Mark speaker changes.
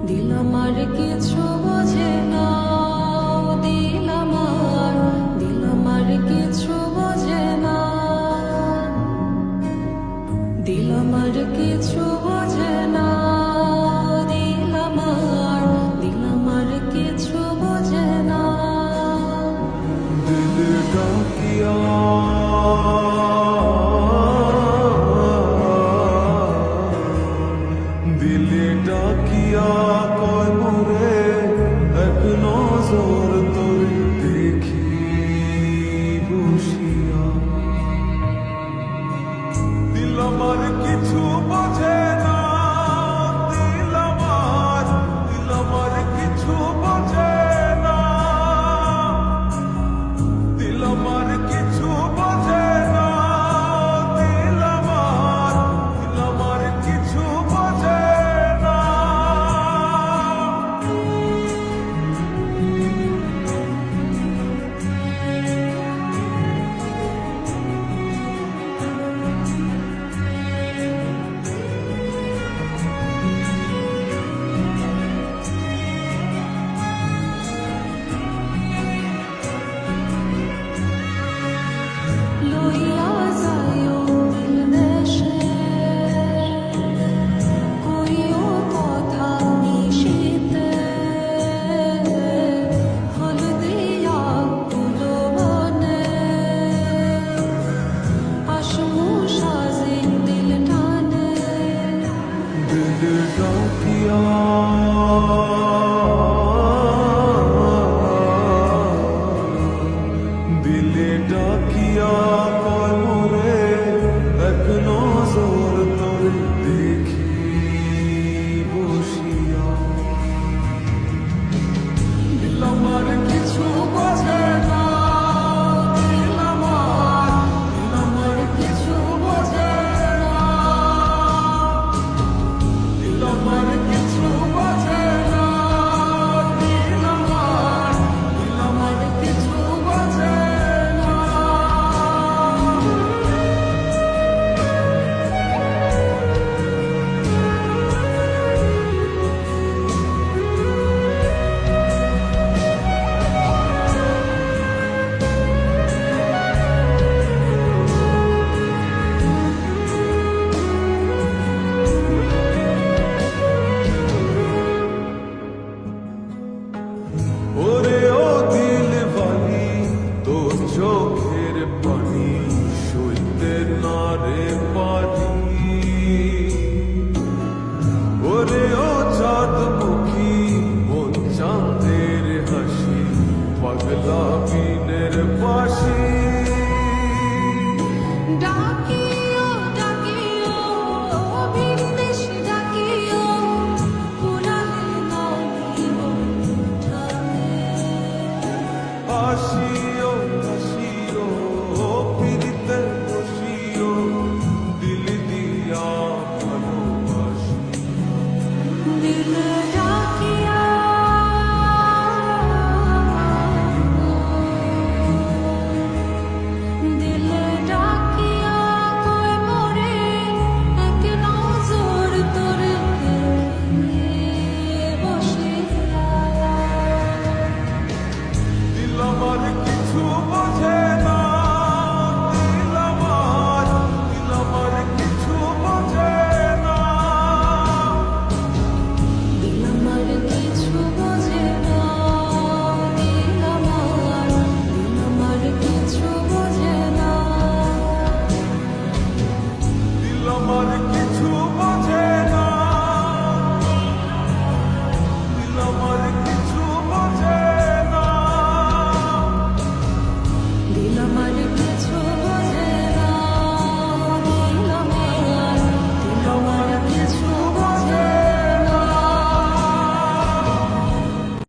Speaker 1: দিল আমার কিছু বোঝে না, দিল আমার কিছু বোঝে না, দিল আমার কিছু বোঝে না, দিল আমার কিছু বোঝে না।
Speaker 2: दिल डाकिया दिले डाकिया কয় মোরে এক নজর তোর দেখি বসিয়া দিল আমার কিছু বোঝে না, দিল আমার কিছু বোঝে না, দিল আমার কিছু বোঝে না, দিল আমার কিছু বোঝে না।
Speaker 1: লইয়া যাইও দিল দেশে, কইও কথা নিশীথে, ফল দিয়া ফুলো বনে, আসমু সাজে দিল টানে।
Speaker 2: दिल डाकिया दिले डाकिया কয় মোরে এক নজর তোর দেখি বসিয়া দিল আমার কিছু বোঝে না, দিল আমার কিছু বোঝে না, দিল আমার কিছু বোঝে না, দিল আমার কিছু বোঝে না। ওরে ও দিল বালি তোর চোখের পানি সইতে না রে পারি, ওরে ও চাঁদ মুখী মন চাঁদের হাসি পাগলা বিনের পাশি।
Speaker 1: ডাকিও ডাকিও ভিনদেশ ডাকিও, পুরালে নামিও ঠানে।
Speaker 2: আসিও আসিও ফিরিতে বসিও দিল দিয়া ভালোবাসি।
Speaker 1: দিলে